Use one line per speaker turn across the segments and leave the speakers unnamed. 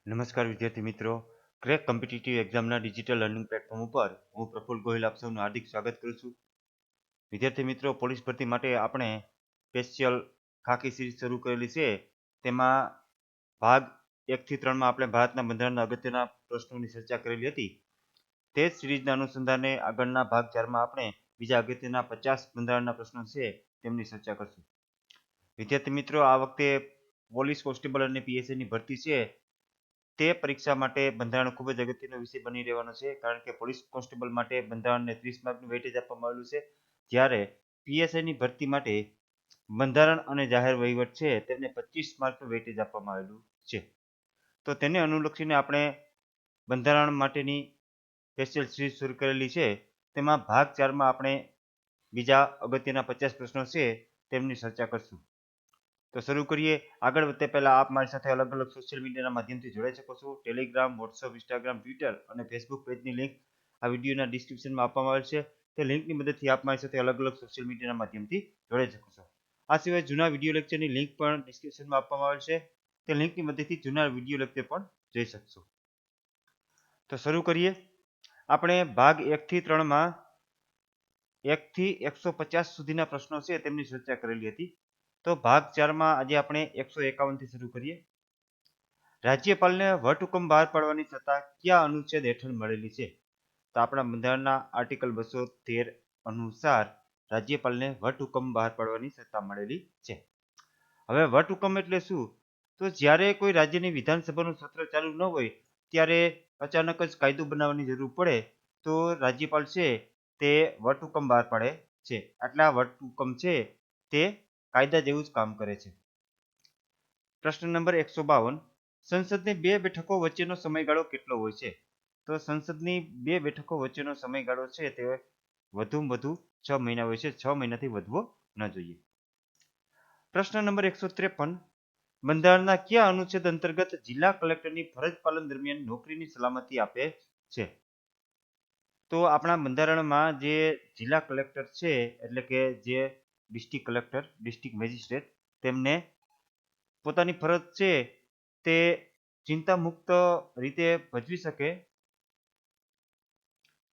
નમસ્કાર વિદ્યાર્થી મિત્રો, ક્રેક કોમ્પિટિટિવ એક્ઝામના ડિજિટલ લર્નિંગ પ્લેટફોર્મ ઉપર હું પ્રફુલ ગોહિલ આપ સૌનું હાર્દિક સ્વાગત કરું છું. વિદ્યાર્થી મિત્રો, પોલીસ ભરતી માટે આપણે સ્પેશિયલ ખાકી સિરીઝ શરૂ કરેલી છે. તેમાં ભાગ 1 થી 3 માં આપણે ભારતના બંધારણના અગત્યના પ્રશ્નોની ચર્ચા કરેલી હતી. તે જ સિરીઝના અનુસંધાને આગળના ભાગ 4 માં આપણે બીજા અગત્યના 50 બંધારણના પ્રશ્નો છે તેમની ચર્ચા કરશું. વિદ્યાર્થી મિત્રો, આ વખતે પોલીસ કોન્સ્ટેબલ અને પીએસઆઈની ભરતી છે તે પરીક્ષા માટે બંધારણ ખૂબ જ અગત્યનો વિષય બની રહેવાનો છે, કારણ કે પોલીસ કોન્સ્ટેબલ માટે બંધારણને 30 માર્કનું વેટેજ આપવામાં આવેલું છે, જ્યારે પીએસઆઈની ભરતી માટે બંધારણ અને જાહેર વહીવટ છે તેમને 25 માર્કનું વેટેજ આપવામાં આવેલું છે. તો તેને અનુલક્ષીને આપણે બંધારણ માટેની સ્પેશિયલ સિરીઝ શરૂ કરેલી છે. તેમાં ભાગ 4 માં આપણે બીજા અગત્યના 50 પ્રશ્નો છે તેમની ચર્ચા કરશું. તો શરૂ કરીએ. આગળ વધતે પહેલા આપ મારી સાથે અલગ અલગ સોશિયલ મીડિયાના માધ્યમથી જોડાઈ શકો છો. ટેલિગ્રામ, વોટ્સઅપ, ઇન્સ્ટાગ્રામ, ટ્વિટર અને ફેસબુક પેજની લિંક આ વિડીયોના ડિસ્ક્રિપ્શનમાં આપવામાં આવેલ છે. તે લિંકની મદદથી આપ મારી સાથે અલગ અલગ સોશિયલ મીડિયાના માધ્યમથી જોડાઈ શકો છો. આ સિવાય જૂના વિડીયો લેક્ચરની લિંક પણ ડિસ્ક્રિપ્શનમાં આપવામાં આવેલ છે. તે લિંકની મદદથી જૂના વિડીયો લેક્ચર પણ જોઈ શકશો. તો શરૂ કરીએ. આપણે ભાગ 1 થી 3 માં 1 થી 150 સુધીના પ્રશ્નો છે તેમની ચર્ચા કરેલી હતી. તો ભાગ 4 માં આજે આપણે 151 થી શરૂ કરીએ. રાજ્યપાલને વટહુકમ બહાર પાડવાની સત્તા કયા અનુચ્છેદ હેઠળ મળેલી છે? તો આપણા બંધારણના આર્ટિકલ 213 અનુસાર રાજ્યપાલને વટહુકમ બહાર પાડવાની સત્તા મળેલી છે. હવે વટહુકમ એટલે શું? તો જ્યારે કોઈ રાજ્યની વિધાનસભાનું સત્ર ચાલુ ન હોય ત્યારે અચાનક જ કાયદો બનાવવાની જરૂર પડે તો રાજ્યપાલ છે તે વટહુકમ બહાર પાડે છે. આટલા વટહુકમ છે તે કાયદા જેવું જ કામ કરે છે. પ્રશ્ન નંબર 152. સંસદની 2 બેઠકો વચ્ચેનો સમયગાળો કેટલો હોય છે? તો સંસદની 2 બેઠકો વચ્ચેનો સમયગાળો છે તે વધુમાં વધુ 6 મહિના હોય છે. 6 મહિનાથી વધવો ન જોઈએ. પ્રશ્ન નંબર 153. બંધારણના કયા અનુચ્છેદ અંતર્ગત જિલ્લા કલેક્ટરની ફરજ પાલન દરમિયાન નોકરીની સલામતી આપે છે? તો આપણા બંધારણમાં જે જિલ્લા કલેક્ટર છે એટલે કે જે ડિસ્ટ્રિક્ટ કલેક્ટર, ડિસ્ટ્રિક્ટ મેજિસ્ટ્રેટ, તેમને પોતાની ફરજ છે તે ચિંતા મુક્ત રીતે ભજવી શકે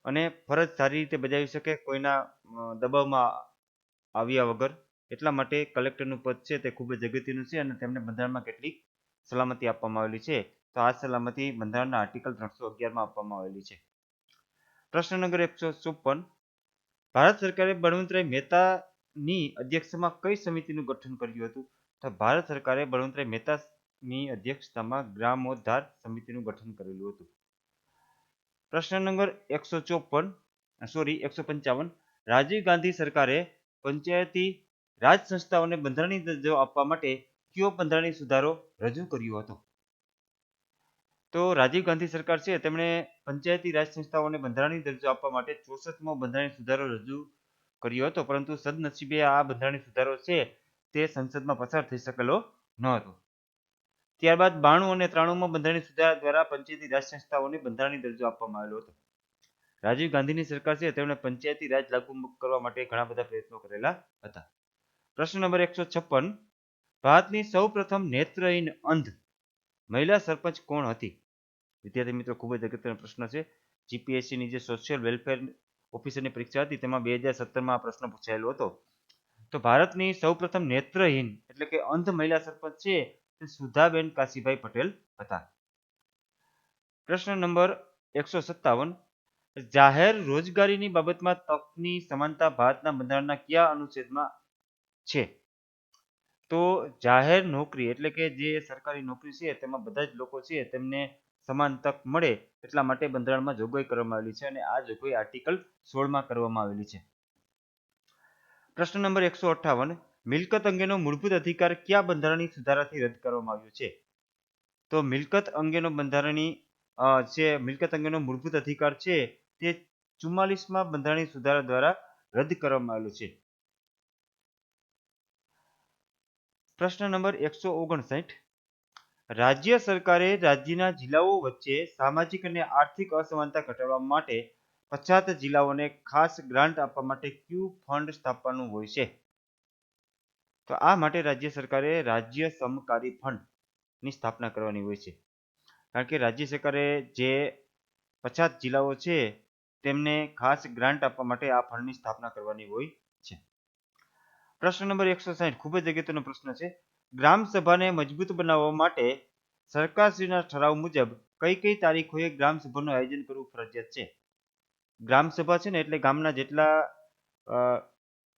અને ફરજ સારી રીતે બજાવી શકે, કોઈના દબાવમાં આવ્યા વગર. એટલા માટે કલેક્ટરનું પદ છે તે ખૂબ જ અગત્યનું છે અને તેમને બંધારણમાં કેટલીક સલામતી આપવામાં આવેલી છે. તો આ સલામતી બંધારણના આર્ટિકલ 311 માં આપવામાં આવેલી છે. પ્રશ્ન નંબર 154. ભારત સરકારે બળવંતરાય મહેતાની અધ્યક્ષતામાં કઈ સમિતિનું ગઠન કર્યું હતું? તો ભારત સરકારે બળવંતરાય મહેતાની અધ્યક્ષતામાં ગ્રામોદ્ધાર સમિતિનું ગઠન કરેલું હતું. પ્રશ્ન નંબર 155. રાજીવ ગાંધી સરકારે પંચાયતી રાજ સંસ્થાઓને બંધારણીય દરજ્જો આપવા માટે કયો બંધારણીય સુધારો રજૂ કર્યો હતો? તો રાજીવ ગાંધી સરકાર છે તેમણે પંચાયતી રાજ સંસ્થાઓને બંધારણીય દરજ્જો આપવા માટે 64મો બંધારણીય સુધારો રજૂ કર્યો હતો, પરંતુ સદનસીબે આ બંધારણીય સુધારો છે તે સંસદમાં પસાર થઈ શકેલો ન હતો. ત્યારબાદ 92 અને 93માં બંધારણીય સુધારા દ્વારા પંચાયતી રાજ સંસ્થાઓને બંધારણીય દરજ્જો આપવામાં આવેલો હતો. રાજીવ ગાંધીની સરકાર છે તેમણે પંચાયતી રાજ લાગુ કરવા માટે ઘણા બધા પ્રયત્નો કરેલા હતા. પ્રશ્ન નંબર 156. ભારતની સૌપ્રથમ નેત્રહીન અંધ મહિલા સરપંચ કોણ હતી? વિદ્યાર્થી મિત્રો, ખૂબ જ અગત્યનો પ્રશ્ન છે. જીપીએસસીની જે સોશિયલ વેલફેર ઓફિસરની પરીક્ષા હતી તેમાં 2017માં આ પ્રશ્ન પૂછાયેલો હતો. તો ભારતની સૌપ્રથમ નેત્રહીન એટલે કે અંધ મહિલા સરપંચ છે તે સુધાબેન કાશીભાઈ પટેલ હતા. પ્રશ્ન નંબર 157. જાહેર રોજગારીની બાબતમાં તકની સમાનતા ભારતના બંધારણના કયા અનુચ્છેદમાં છે? તો જાહેર નોકરી એટલે કે જે સરકારી નોકરી છે તેમાં બધા જ લોકો છે તેમને સમાન તક મળે એટલા માટે બંધારણમાં જોગવાઈ કરવામાં આવેલી છે અને આ જોગવાઈ આર્ટિકલ 16માં કરવામાં આવેલી છે. પ્રશ્ન નંબર 158. મિલકત અંગેનો મૂળભૂત અધિકાર કયા બંધારણીય સુધારાથી રદ કરવામાં આવ્યો છે? તો મિલકત અંગેનો મૂળભૂત અધિકાર છે તે 44માં બંધારણીય સુધારા દ્વારા રદ કરવામાં આવેલો છે. પ્રશ્ન નંબર 159. રાજ્ય સરકારે રાજ્યના જિલ્લાઓ વચ્ચે સામાજિક અને આર્થિક અસમાનતા ઘટાડવા માટે પછાત જિલ્લાઓને ખાસ ગ્રાન્ટ આપવા માટે કયું ફંડ સ્થાપવાનું હોય છે? તો આ માટે રાજ્ય સરકારે રાજ્ય સમકારી ફંડની સ્થાપના કરવાની હોય છે. કારણ કે રાજ્ય સરકારે જે પછાત જિલ્લાઓ છે તેમને ખાસ ગ્રાન્ટ આપવા માટે આ ફંડની સ્થાપના કરવાની હોય છે. પ્રશ્ન નંબર 160 ખૂબ જ અગત્યનો પ્રશ્ન છે. ગ્રામ સભાને મજબૂત બનાવવા માટે સરકારશ્રીના ઠરાવ મુજબ કઈ કઈ તારીખોએ ગ્રામ સભાનું આયોજન કરવું ફરજિયાત છે? ગ્રામ સભા છે ને એટલે ગામના જેટલા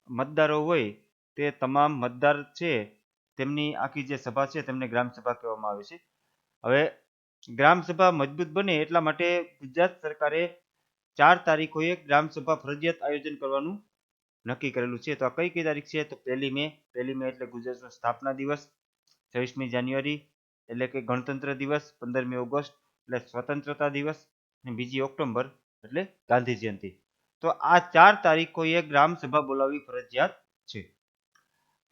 મતદારો હોય તે તમામ મતદાર છે તેમની આખી જે સભા છે તેમને ગ્રામ સભા કહેવામાં આવે છે. હવે ગ્રામ સભા મજબૂત બને એટલા માટે ગુજરાત સરકારે 4 તારીખોએ ગ્રામ સભા ફરજિયાત આયોજન કરવાનું નક્કી કરેલું છે. તો આ કઈ તારીખ છે? તો 1 મે એટલે ગુજરાતનો સ્થાપના દિવસ, 26મી જાન્યુઆરી એટલે કે ગણતંત્ર દિવસ, 15મી ઓગસ્ટ એટલે સ્વતંત્રતા દિવસ અને 2 ઓક્ટોબર એટલે ગાંધી જયંતિ. તો આ 4 તારીખોએ ગ્રામ સભા બોલાવવી ફરજિયાત છે.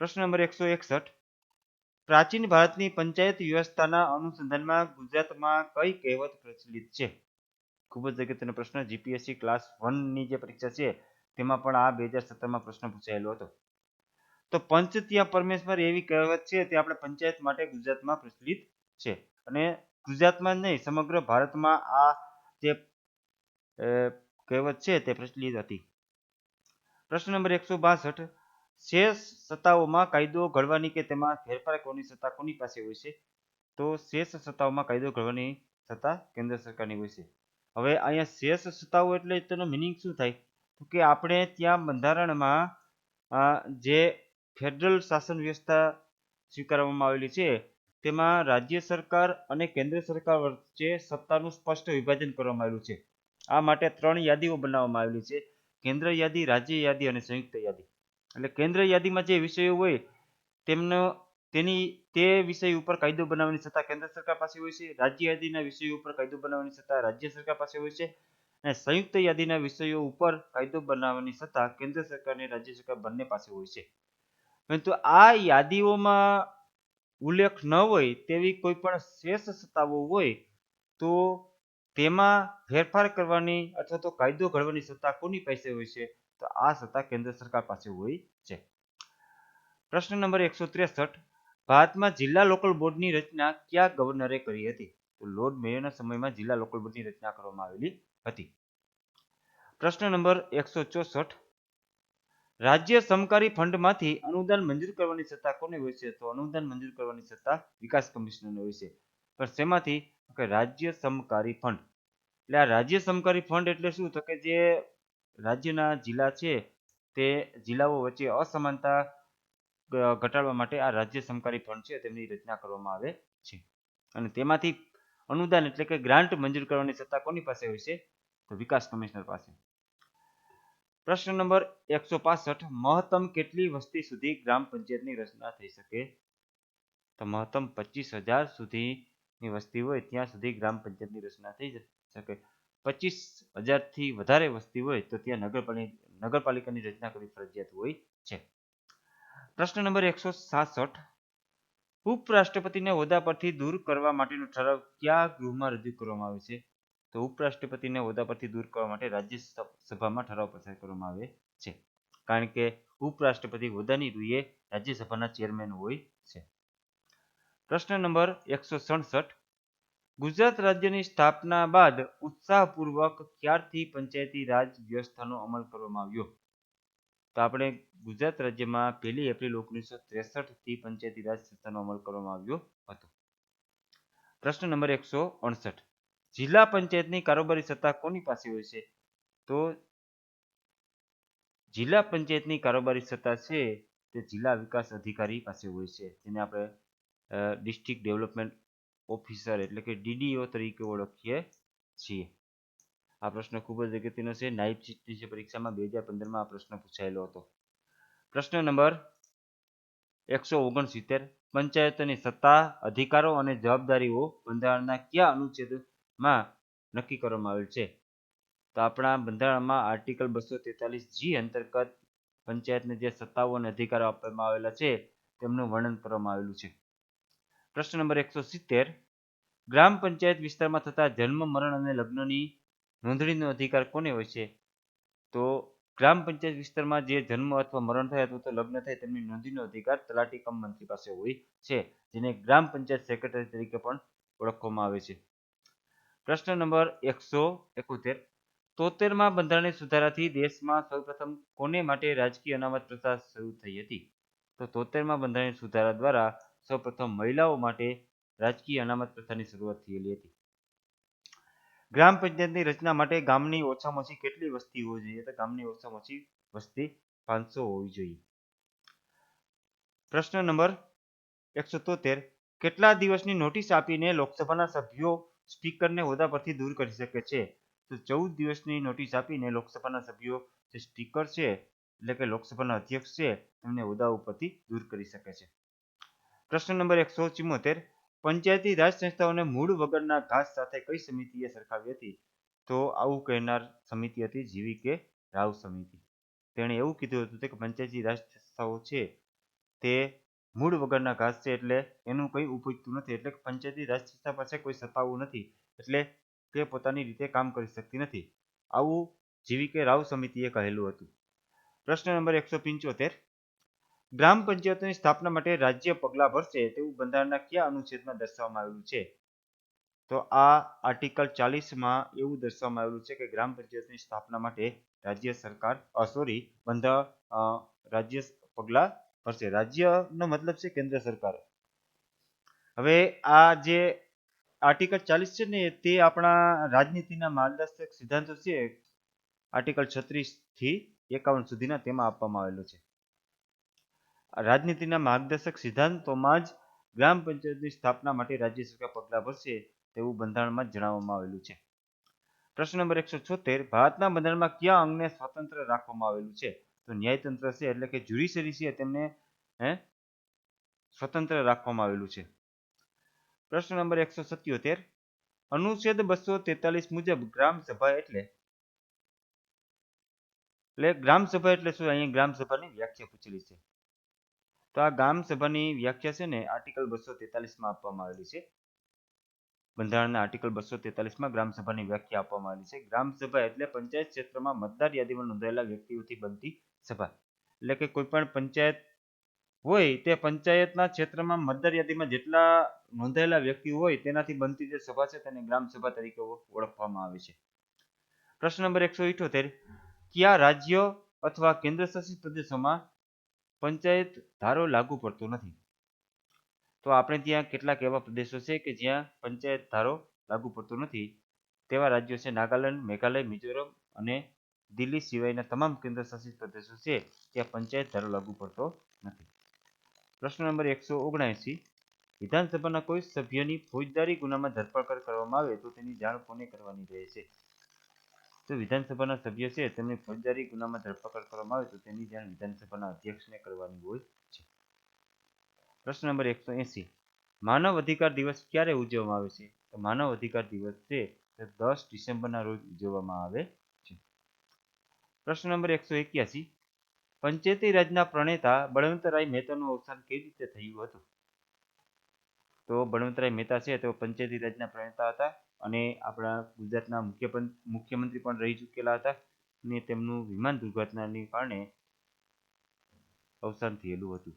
પ્રશ્ન નંબર 161 પ્રાચીન ભારતની પંચાયત વ્યવસ્થાના અનુસંધાનમાં ગુજરાતમાં કઈ કહેવત પ્રચલિત છે? ખૂબ જ અગત્યનો પ્રશ્ન. જીપીએસસી ક્લાસ 1 ની જે પરીક્ષા છે તેમાં પણ આ 2017માં પ્રશ્ન પૂછાયેલો હતો. તો પંચ ત્યાં પરમેશ્વર એવી કહેવત છે તે આપણે પંચાયત માટે ગુજરાતમાં પ્રચલિત છે અને ગુજરાતમાં જ નહીં સમગ્ર ભારતમાં આ જે કહેવત છે તે પ્રચલિત હતી. પ્રશ્ન નંબર 162 શેષ સત્તાઓમાં કાયદો ઘડવાની કે તેમાં ફેરફાર કરવાની સત્તા કોની પાસે હોય છે? તો શેષ સત્તાઓમાં કાયદો ઘડવાની સત્તા કેન્દ્ર સરકારની હોય છે. હવે અહીંયા શેષ સત્તાઓ એટલે તેનો મિનિંગ શું થાય? તો કે આપણે ત્યાં બંધારણમાં જે ફેડરલ શાસન વ્યવસ્થા સ્વીકારવામાં આવેલી છે તેમાં રાજ્ય સરકાર અને કેન્દ્ર સરકાર વચ્ચે સત્તાનું સ્પષ્ટ વિભાજન કરવામાં આવેલું છે. આ માટે 3 યાદીઓ બનાવવામાં આવેલી છે. કેન્દ્ર યાદી, રાજ્ય યાદી અને સંયુક્ત યાદી. એટલે કેન્દ્ર યાદીમાં જે વિષયો હોય તે વિષય ઉપર કાયદો બનાવવાની સત્તા કેન્દ્ર સરકાર પાસે હોય છે. રાજ્ય યાદીના વિષયો ઉપર કાયદો બનાવવાની સત્તા રાજ્ય સરકાર પાસે હોય છે અને સંયુક્ત યાદીના વિષયો ઉપર કાયદો બનાવવાની સત્તા કેન્દ્ર સરકાર અને રાજ્ય સરકાર બંને પાસે હોય છે. પરંતુ આ યાદીઓમાં ઉલ્લેખ ન હોય તેવી કોઈ પણ શેષ સત્તાઓ હોય તો તેમાં ફેરફાર કરવાની અથવા તો કાયદો ઘડવાની સત્તા કોની પાસે હોય છે? તો આ સત્તા કેન્દ્ર સરકાર પાસે હોય છે. પ્રશ્ન નંબર 163 ભારતમાં જિલ્લા લોકલ બોર્ડની રચના કયા ગવર્નરે કરી હતી? તો લોર્ડ મેયોના સમયમાં જિલ્લા લોકલ બોર્ડની રચના કરવામાં આવેલી હતી. પ્રશ્ન નંબર 164 રાજ્ય સમકારી ફંડમાંથી અનુદાન મંજૂર કરવાની સત્તા કોને હોય છે? તો અનુદાન મંજૂર કરવાની સત્તા વિકાસ કમિશનરને હોય છે. પણ શેમાંથી? રાજ્ય સમકારી ફંડ. એટલે આ રાજ્ય સમકારી ફંડ એટલે શું? તો કે જે રાજ્યના જિલ્લા છે તે જિલ્લાઓ વચ્ચે અસમાનતા ઘટાડવા માટે આ રાજ્ય સમકારી ફંડ છે તેમની રચના કરવામાં આવે છે અને તેમાંથી અનુદાન એટલે કે ગ્રાન્ટ મંજૂર કરવાની સત્તા કોની પાસે હોય છે? તો વિકાસ કમિશનર પાસે. પ્રશ્ન નંબર 165 મહત્તમ કેટલી વસ્તી સુધી ગ્રામ પંચાયતની રચના થઈ શકે? તો મહત્તમ 25,000 સુધીની વસ્તી હોય ત્યાં સુધી ગ્રામ પંચાયતની રચના થઈ શકે. 25,000 થી વધારે વસ્તી હોય તો ત્યાં નગરપાલિકાની રચના કરવી ફરજિયાત હોય છે. પ્રશ્ન નંબર 167 ઉપરાષ્ટ્રપતિને હોદ્દા પરથી દૂર કરવા માટેનો ઠરાવ કયા ગૃહમાં રજૂ કરવામાં આવે છે? તો ઉપરાષ્ટ્રપતિને હોદ્દા પરથી દૂર કરવા માટે રાજ્યસભામાં ઠરાવ પસાર કરવામાં આવે છે. કારણ કે ઉપરાષ્ટ્રપતિ હોદ્દાની રૂએ રાજ્યસભાના ચેરમેન હોય છે. પ્રશ્ન નંબર 167 ગુજરાત રાજ્યની સ્થાપના બાદ ઉત્સાહપૂર્વક ક્યારથી પંચાયતી રાજ વ્યવસ્થાનો અમલ કરવામાં આવ્યો? તો આપણે ગુજરાત રાજ્યમાં 1 એપ્રિલ 1963 થી પંચાયતી રાજ સંસ્થાનો અમલ કરવામાં આવ્યો હતો. પ્રશ્ન નંબર 168 જિલ્લા પંચાયતની કારોબારી સત્તા કોની પાસે હોય છે? તો જિલ્લા પંચાયતની કારોબારી સત્તા છે તે જિલ્લા વિકાસ અધિકારી પાસે હોય છે, જેને આપણે ડિસ્ટ્રિક્ટ ડેવલપમેન્ટ ઓફિસર એટલે કે ડીડીઓ તરીકે ઓળખીએ છીએ. આ પ્રશ્ન ખૂબ જ અગત્યનો છે. નાયબ ચીફ પરીક્ષામાં 2015માં આ પ્રશ્ન પૂછાયેલો હતો. પ્રશ્ન નંબર 169 પંચાયતોની સત્તા, અધિકારો અને જવાબદારીઓ બંધારણના કયા અનુચ્છેદમાં નક્કી કરવામાં આવેલ છે? તો આપણા બંધારણમાં આર્ટિકલ 243G અંતર્ગત પંચાયતને જે સત્તાઓ અને અધિકારો આપવામાં આવેલા છે તેમનું વર્ણન કરવામાં આવેલું છે. પ્રશ્ન નંબર 170 ગ્રામ પંચાયત વિસ્તારમાં થતા જન્મ, મરણ અને લગ્નની નોંધણીનો અધિકાર કોને હોય છે? તો ગ્રામ પંચાયત વિસ્તારમાં જે જન્મ અથવા મરણ થાય અથવા તો લગ્ન થાય તેમની નોંધણીનો અધિકાર તલાટી કમ મંત્રી પાસે હોય છે, જેને ગ્રામ પંચાયત સેક્રેટરી તરીકે પણ ઓળખવામાં આવે છે. પ્રશ્ન નંબર 171. 73માં બંધારણીય સુધારાથી દેશમાં સૌપ્રથમ કોને માટે રાજકીય અનામત પ્રથા શરૂ થઈ હતી? તો 73માં બંધારણીય સુધારા દ્વારા સૌપ્રથમ મહિલાઓ માટે રાજકીય અનામત પ્રથાની શરૂઆત થયેલી હતી. ગ્રામ પંચાયતની રચના માટે ગામની ઓછામાં ઓછી કેટલી વસ્તી હોવી જોઈએ? તો ગામની ઓછામાં ઓછી વસ્તી 500 હોવી જોઈએ. પ્રશ્ન નંબર 173. કેટલા દિવસની નોટિસ આપીને લોકસભાના સભ્યો સ્પીકરને હોદ્દા પરથી દૂર કરી શકે છે? તો 14 દિવસની નોટિસ આપીને લોકસભાના સભ્યો જે સ્પીકર છે એટલે કે લોકસભાના અધ્યક્ષ છે તેમને હોદ્દા ઉપરથી દૂર કરી શકે છે. પ્રશ્ન નંબર 174. પંચાયતી રાજ સંસ્થાઓને મૂળ વગરના ઘાસ સાથે કઈ સમિતિએ સરખાવી હતી? તો આવું કહેનાર સમિતિ હતી GVK રાવ સમિતિ. તેણે એવું કીધું હતું કે પંચાયતી રાજ સંસ્થાઓ છે તે મૂળ વગરના ઘાસ છે એટલે એનું કંઈ ઉપજતું નથી, એટલે પંચાયતી રાજ સંસ્થા પાસે કોઈ સત્તાઓ નથી એટલે તે પોતાની રીતે કામ કરી શકતી નથી. આવું GVK રાવ સમિતિએ કહેલું હતું. પ્રશ્ન નંબર 175. ગ્રામ પંચાયતોની સ્થાપના માટે રાજ્ય પગલાં ભરશે તેવું બંધારણના કયા અનુચ્છેદમાં દર્શાવવામાં આવેલું છે? તો આ આર્ટિકલ 40માં એવું દર્શાવવામાં આવેલું છે કે ગ્રામ પંચાયતની સ્થાપના માટે રાજ્ય સરકાર રાજ્ય પગલાં ભરશે. રાજ્યનો મતલબ છે કેન્દ્ર સરકાર. હવે આ જે આર્ટિકલ 40 છે ને તે આપણા રાજનીતિના માર્ગદર્શક સિદ્ધાંતો છે આર્ટિકલ 36 થી 51 સુધીના તેમાં આપવામાં આવેલું છે. રાજનીતિના માર્ગદર્શક સિદ્ધાંતોમાં જ ગ્રામ પંચાયતની સ્થાપના માટે રાજ્ય સરકાર પગલાં ભરશે તેવું બંધારણમાં જણાવવામાં આવેલું છે. પ્રશ્ન નંબર 176. ભારતના બંધારણમાં કયા અંગને સ્વતંત્ર રાખવામાં આવેલું છે? તો ન્યાયતંત્ર છે એટલે કે જ્યુડિશરી છે તેમને સ્વતંત્ર રાખવામાં આવેલું છે. પ્રશ્ન નંબર 177. અનુચ્છેદ 243 મુજબ ગ્રામ સભા એટલે ગ્રામ સભા એટલે શું? અહીંયા ગ્રામ સભાની વ્યાખ્યા પૂછેલી છે. તો આ ગ્રામ સભાની વ્યાખ્યા છે ને આર્ટિકલ 243માં આપવામાં આવેલી છે. બંધારણના આર્ટિકલ 243માં ગ્રામ સભાની વ્યાખ્યા આપવામાં આવેલી છે. ગ્રામ સભા એટલે પંચાયત ક્ષેત્રમાં મતદાર યાદીમાં નોંધાયેલા વ્યક્તિઓથી બનતી સભા. એટલે કે કોઈ પણ પંચાયત હોય તે પંચાયતના ક્ષેત્રમાં મતદાર યાદીમાં જેટલા નોંધાયેલા વ્યક્તિઓ હોય તેનાથી બનતી જે સભા છે તેને ગ્રામ સભા તરીકે ઓળખવામાં આવે છે. પ્રશ્ન નંબર 178. કયા રાજ્ય અથવા કેન્દ્ર શાસિત પ્રદેશોમાં પંચાયત ધારો લાગુ પડતો નથી? તો આપણે ત્યાં કેટલાક એવા પ્રદેશો છે કે જ્યાં પંચાયત ધારો લાગુ પડતો નથી. તેવા રાજ્યો છે નાગાલેન્ડ, મેઘાલય, મિઝોરમ અને દિલ્હી સિવાયના તમામ કેન્દ્ર શાસિત પ્રદેશો છે ત્યાં પંચાયત ધારો લાગુ પડતો નથી. પ્રશ્ન નંબર 179. વિધાનસભાના કોઈ સભ્યની ફોજદારી ગુનામાં ધરપકડ કરવામાં આવે તો તેની જાણ કોને કરવાની રહે છે? તો વિધાનસભાના સભ્ય છે તેમની ફોજદારી ગુનામાં ધરપકડ કરવામાં આવે તો તેની જાણ વિધાનસભાના અધ્યક્ષને કરવાની હોય છે. પ્રશ્ન નંબર 180. માનવ અધિકાર દિવસ ક્યારે ઉજવવામાં આવે છે? તો માનવ અધિકાર દિવસ છે તે 10 ડિસેમ્બરના રોજ ઉજવવામાં આવે છે. પ્રશ્ન નંબર 181. પંચાયતી રાજના પ્રણેતા બળવંતરાય મહેતાનું અવસાન કેવી રીતે થયું હતું? તો બળવંતરાય મહેતા છે તેઓ પંચાયતી રાજના પ્રણેતા હતા અને આપણા ગુજરાતના મુખ્યમંત્રી પણ રહી ચૂકેલા હતા અને તેમનું વિમાન દુર્ઘટનાને કારણે અવસાન થયેલું હતું.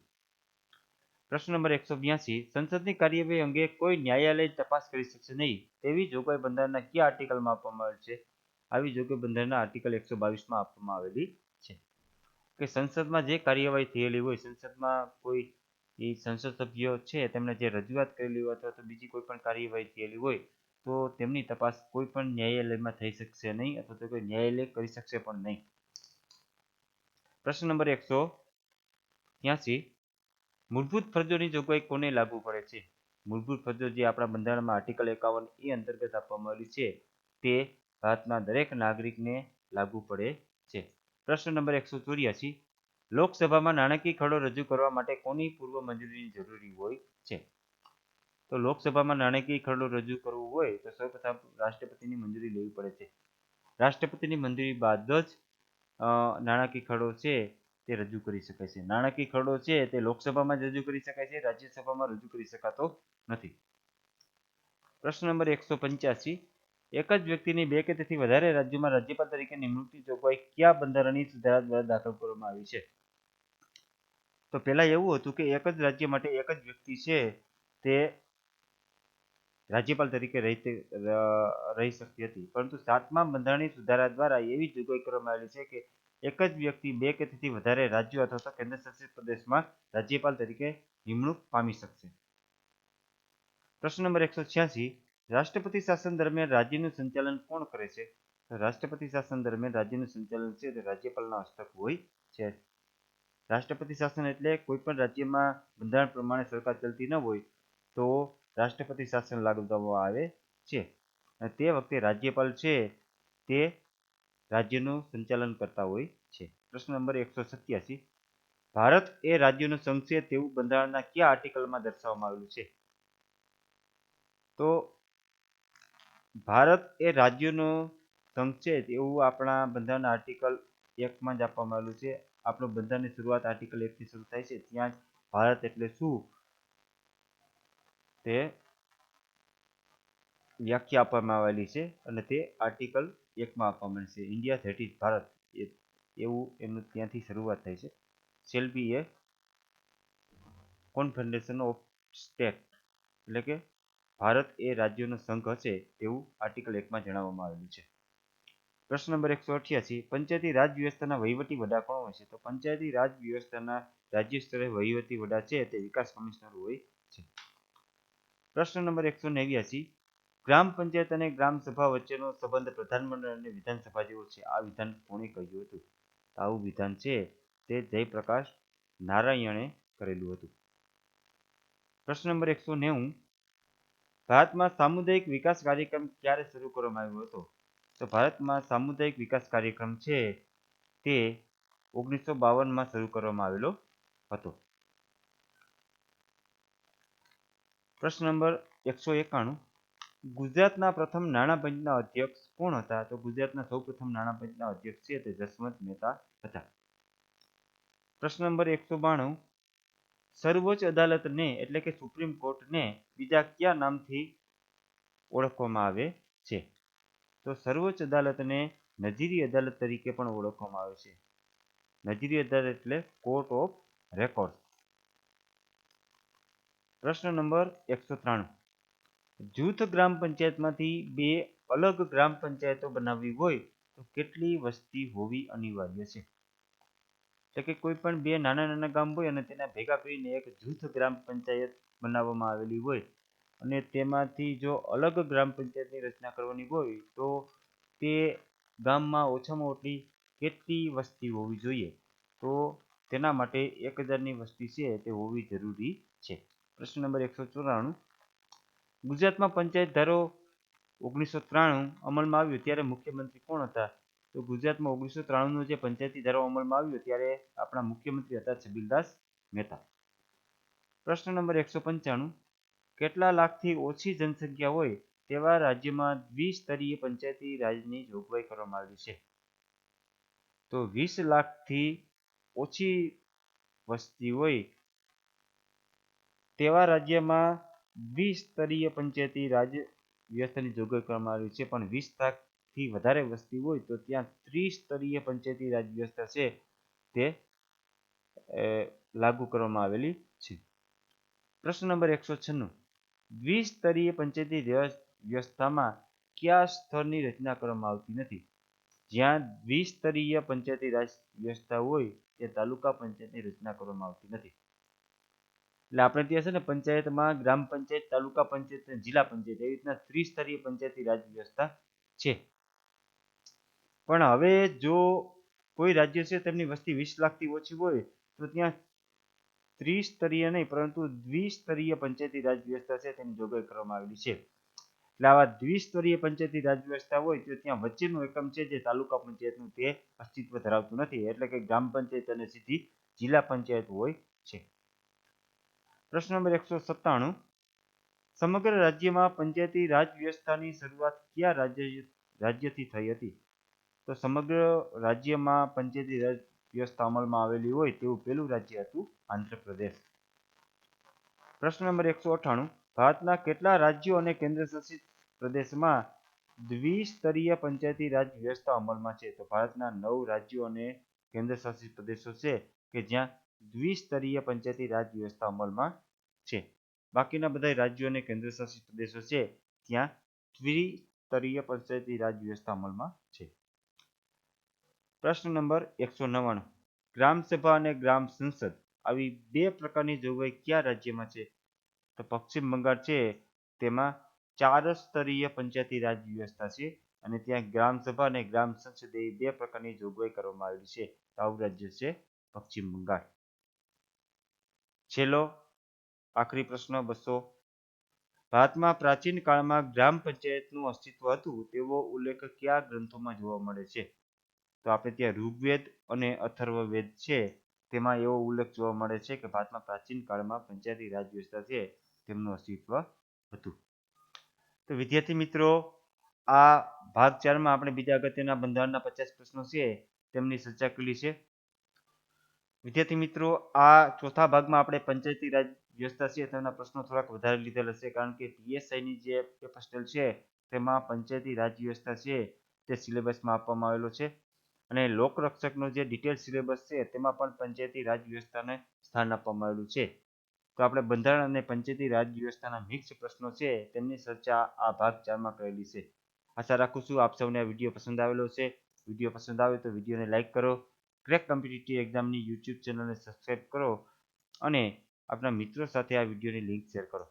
પ્રશ્ન નંબર 182. સંસદની કાર્યવાહી અંગે કોઈ ન્યાયાલય તપાસ કરી શકશે નહીં તેવી જોગવાઈ બંધારણના કયા આર્ટિકલમાં આપવામાં આવેલ છે? આવી જોગવાઈ બંધારણના આર્ટિકલ 122માં આપવામાં આવેલી છે કે સંસદમાં જે કાર્યવાહી થયેલી હોય, સંસદમાં કોઈ સંસદ સભ્યો છે તેમણે જે રજૂઆત કરેલી હોય અથવા તો બીજી કોઈ પણ કાર્યવાહી થયેલી હોય તો તેમની તપાસ કોઈ પણ ન્યાયાલયમાં થઈ શકશે નહીં અથવા તો કોઈ ન્યાયાલય કરી શકશે પણ નહીં. પ્રશ્ન નંબર 183. મૂળભૂત ફરજોની જોગવાઈ કોને લાગુ પડે છે? મૂળભૂત ફરજો જે આપણા બંધારણમાં આર્ટિકલ 51 અંતર્ગત આપવામાં આવેલી છે તે ભારતના દરેક નાગરિકને લાગુ પડે છે. પ્રશ્ન નંબર 184. લોકસભામાં નાણાકીય ખરડો રજૂ કરવા માટે કોની પૂર્વ મંજૂરીની જરૂરી હોય છે? તો લોકસભામાં નાણાકીય ખરડો રજૂ કરવો હોય તો સૌપ્રથમ રાષ્ટ્રપતિની મંજૂરી લેવી પડે છે. રાષ્ટ્રપતિની મંજૂરી બાદ જ નાણાકીય ખરડો છે તે રજૂ કરી શકાય છે. નાણાકીય ખરડો છે તે લોકસભામાં જ રજૂ કરી શકાય છે, રાજ્યસભામાં રજૂ કરી શકાતો નથી. પ્રશ્ન નંબર 185. એક જ વ્યક્તિની બે કે તેથી વધારે રાજ્યોમાં રાજ્યપાલ તરીકે નિમણૂકની જોગવાઈ કયા બંધારણીય સુધારા દ્વારા દાખલ કરવામાં આવી છે? તો પહેલા એવું હતું કે એક જ રાજ્ય માટે એક જ વ્યક્તિ છે તે રાજ્યપાલ તરીકે રહી શકતી હતી, પરંતુ 7મા બંધારણીય સુધારા દ્વારા એવી જોગવાઈ કરવામાં આવેલી છે કે એક જ વ્યક્તિ 2 કે તેથી વધારે રાજ્યો અથવા તો કેન્દ્રશાસિત પ્રદેશમાં રાજ્યપાલ તરીકે નિમણૂક પામી શકશે. પ્રશ્ન નંબર 186, રાષ્ટ્રપતિ શાસન દરમિયાન રાજ્યનું સંચાલન કોણ કરે છે? તો રાષ્ટ્રપતિ શાસન દરમિયાન રાજ્યનું સંચાલન છે તે રાજ્યપાલના હસ્તક હોય છે. રાષ્ટ્રપતિ શાસન એટલે કોઈ પણ રાજ્યમાં બંધારણ પ્રમાણે સરકાર ચાલતી ન હોય તો રાષ્ટ્રપતિ શાસન લાગુ કરવામાં આવે છે, અને તે વખતે રાજ્યપાલ છે તે રાજ્યનું સંચાલન કરતા હોય છે. પ્રશ્ન નંબર 187, ભારત એ રાજ્યોનો સંઘ છે તેવું બંધારણના કયા આર્ટિકલમાં દર્શાવવામાં આવેલું છે? તો ભારત એ રાજ્યોનો સંઘ છે તેવું આપણા બંધારણના આર્ટિકલ 1માં જ આપવામાં આવેલું છે. આપણું બંધારણની શરૂઆત આર્ટિકલ 1 થી શરૂ થાય છે. ત્યાં જ ભારત એટલે શું તે વ્યાખ્યા આપવામાં આવેલી છે, અને તે આર્ટિકલ 1માં આપવામાં આવી છે. ઇન્ડિયા ધેટ ઇઝ ભારત એવું એનું ત્યાંથી શરૂઆત થાય છે. Shall be A confederation of state, એટલે કે ભારત એ રાજ્યોનો સંઘ હશે તેવું આર્ટિકલ 1માં જણાવવામાં આવેલું છે. પ્રશ્ન નંબર 188, પંચાયતી રાજ વ્યવસ્થાના વહીવટી વડા કોણ હોય છે? તો પંચાયતી રાજ વ્યવસ્થાના રાજ્ય સ્તરે વહીવટી વડા છે તે વિકાસ કમિશનર હોય છે. પ્રશ્ન નંબર 189, ગ્રામ પંચાયત અને ગ્રામ સભા વચ્ચેનો સંબંધ પ્રધાનમંડળ અને વિધાનસભા જેવો છે. આ વિધાન કોણે કહ્યું હતું? આવું વિધાન છે તે જયપ્રકાશ નારાયણે કરેલું હતું. પ્રશ્ન નંબર 190, ભારતમાં સામુદાયિક વિકાસ કાર્યક્રમ ક્યારે શરૂ કરવામાં આવ્યો હતો? તો ભારતમાં સામુદાયિક વિકાસ કાર્યક્રમ છે તે 1952માં શરૂ કરવામાં આવેલો હતો. પ્રશ્ન નંબર 191, ગુજરાતના પ્રથમ નાણાં પંચના અધ્યક્ષ કોણ હતા? તો ગુજરાતના સૌપ્રથમ નાણાં પંચના અધ્યક્ષ છે તે જસવંત મહેતા હતા. પ્રશ્ન નંબર 192, સર્વોચ્ચ અદાલતને એટલે કે સુપ્રીમ કોર્ટને બીજા કયા નામથી ઓળખવામાં આવે છે? તો સર્વોચ્ચ અદાલતને નજીરી અદાલત તરીકે પણ ઓળખવામાં આવે છે. નજીરી અદાલત એટલે કોર્ટ ઓફ રેકોર્ડ. પ્રશ્ન નંબર 193, જૂથ ગ્રામ પંચાયતમાંથી 2 અલગ ગ્રામ પંચાયતો બનાવવી હોય તો કેટલી વસ્તી હોવી અનિવાર્ય છે? એટલે કે કોઈ પણ 2 નાના ગામ હોય અને તેના ભેગા કરીને એક જૂથ ગ્રામ પંચાયત બનાવવામાં આવેલી હોય, અને તેમાંથી જો અલગ ગ્રામ પંચાયતની રચના કરવાની હોય તો તે ગામમાં ઓછામાં ઓછી કેટલી વસ્તી હોવી જોઈએ? તો તેના માટે 1000ની વસ્તી છે તે હોવી જરૂરી છે. પ્રશ્ન નંબર 194, ગુજરાતમાં પંચાયત ધારો 1993 અમલમાં આવ્યો ત્યારે મુખ્યમંત્રી કોણ હતા? તો ગુજરાતમાં 1993નો જે પંચાયતી ધારો અમલમાં આવ્યો ત્યારે આપણા મુખ્યમંત્રી હતા છબીલદાસ મહેતા. પ્રશ્ન નંબર 195, કેટલા લાખથી ઓછી જનસંખ્યા હોય તેવા રાજ્યમાં દ્વિસ્તરીય પંચાયતી રાજની જોગવાઈ કરવામાં આવી છે? તો 20 લાખથી ઓછી વસ્તી હોય તેવા રાજ્યમાં દ્વિસ્તરીય પંચાયતી રાજ વ્યવસ્થાની જોગવાઈ કરવામાં આવી છે, પણ 20 લાખથી વધારે વસ્તી હોય તો ત્યાં ત્રિસ્તરીય પંચાયતી રાજ વ્યવસ્થા છે તે લાગુ કરવામાં આવેલી છે. પ્રશ્ન નંબર 196, દ્વિસ્તરીય પંચાયતી વ્યવસ્થામાં કયા સ્તરની રચના કરવામાં આવતી નથી? જ્યાં દ્વિસ્તરીય પંચાયતી રાજ વ્યવસ્થા હોય તે તાલુકા પંચાયતની રચના કરવામાં આવતી નથી. એટલે આપણે ત્યાં છે ને પંચાયતમાં ગ્રામ પંચાયત, તાલુકા પંચાયત અને જિલ્લા પંચાયત એવી રીતના ત્રિસ્તરીય પંચાયતી રાજ વ્યવસ્થા છે. પણ હવે જો કોઈ રાજ્ય છે તેમની વસ્તી 20 લાખથી ઓછી હોય તો ત્યાં ત્રિસ્તરીય નહીં પરંતુ દ્વિસ્તરીય પંચાયતી રાજ વ્યવસ્થા છે તેની જોગવાઈ કરવામાં આવેલી છે. એટલે આવા દ્વિસ્તરીય પંચાયતી રાજ વ્યવસ્થા હોય તો ત્યાં વચ્ચેનું એકમ છે જે તાલુકા પંચાયતનું તે અસ્તિત્વ ધરાવતું નથી, એટલે કે ગ્રામ પંચાયત અને સીધી જિલ્લા પંચાયત હોય છે. પ્રશ્ન નંબર 197, સમગ્ર રાજ્યમાં પંચાયતી રાજ વ્યવસ્થાની શરૂઆત કયા રાજ્યથી થઈ હતી? તો સમગ્ર રાજ્યમાં પંચાયતી રાજ વ્યવસ્થા અમલમાં આવેલી હોય તેવું પહેલું રાજ્ય હતું આંધ્રપ્રદેશ. પ્રશ્ન નંબર 198, ભારતના કેટલા રાજ્યો અને કેન્દ્રશાસિત પ્રદેશમાં દ્વિસ્તરીય પંચાયતી રાજ વ્યવસ્થા અમલમાં છે? તો ભારતના 9 રાજ્યો અને કેન્દ્રશાસિત પ્રદેશો છે કે જ્યાં દ્વિસ્તરીય પંચાયતી રાજ વ્યવસ્થા અમલમાં છે. બાકીના બધા રાજ્યો અને કેન્દ્રશાસિત પ્રદેશો છે ત્યાં ત્રિસ્તરીય પંચાયતી રાજ વ્યવસ્થા અમલમાં છે. પ્રશ્ન નંબર 199. ગ્રામ સભા અને ગ્રામ સંસદ આવી બે પ્રકારની જોગવાઈ કયા રાજ્યમાં છે? તો પશ્ચિમ બંગાળ છે તેમાં 4 સ્તરીય પંચાયતી રાજ વ્યવસ્થા છે અને ત્યાં ગ્રામ સભા અને ગ્રામ સંસદ એ બે પ્રકારની જોગવાઈ કરવામાં આવેલી છે. આવું રાજ્ય છે પશ્ચિમ બંગાળ. છેલ્લો આખરી પ્રશ્ન 200. ભારતમાં પ્રાચીન કાળમાં ગ્રામ પંચાયતનું અસ્તિત્વ હતું તેવો ઉલ્લેખ કયા ગ્રંથોમાં જોવા મળે છે? તો આપણે ત્યાં ઋગ્વેદ અને અથર્વવેદ છે તેમાં એવો ઉલ્લેખ જોવા મળે છે કે ભારતમાં પ્રાચીન કાળમાં પંચાયતી રાજ વ્યવસ્થા છે તેમનું અસ્તિત્વ હતું. તો વિદ્યાર્થી મિત્રો, આ ભાગ 4માં આપણે બીજા અગત્યના બંધારણના 50 પ્રશ્નો છે તેમની ચર્ચા કરી છે. વિદ્યાર્થી મિત્રો, આ ચોથા ભાગમાં આપણે પંચાયતી રાજ વ્યવસ્થા છે તેના પ્રશ્નો થોડાક વધારે લીધેલ હશે કારણ કે પીએસઆઈની જે પેપર સ્ટાઇલ છે તેમાં પંચાયતી રાજ વ્યવસ્થા છે તે સિલેબસમાં આપવામાં આવેલો છે અને લોકરક્ષકનો જે ડિટેલ સિલેબસ છે તેમાં પણ પંચાયતી રાજ વ્યવસ્થાને સ્થાન આપવામાં આવેલું છે. તો આપણે બંધારણ અને પંચાયતી રાજ વ્યવસ્થાના મિક્સ પ્રશ્નો છે તેમની ચર્ચા આ ભાગ 4માં કરેલી છે. આશા રાખું છું આપ સૌને આ વિડીયો પસંદ આવેલો છે. વિડીયો પસંદ આવે તો વિડીયોને લાઈક કરો, ક્રેક કોમ્પિટિટિવ એક્ઝામની યુટ્યુબ ચેનલને સબસ્ક્રાઇબ કરો અને આપના મિત્રો સાથે આ વિડીયોની લિંક શેર કરો.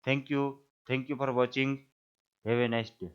Thank you for watching. Have a nice day.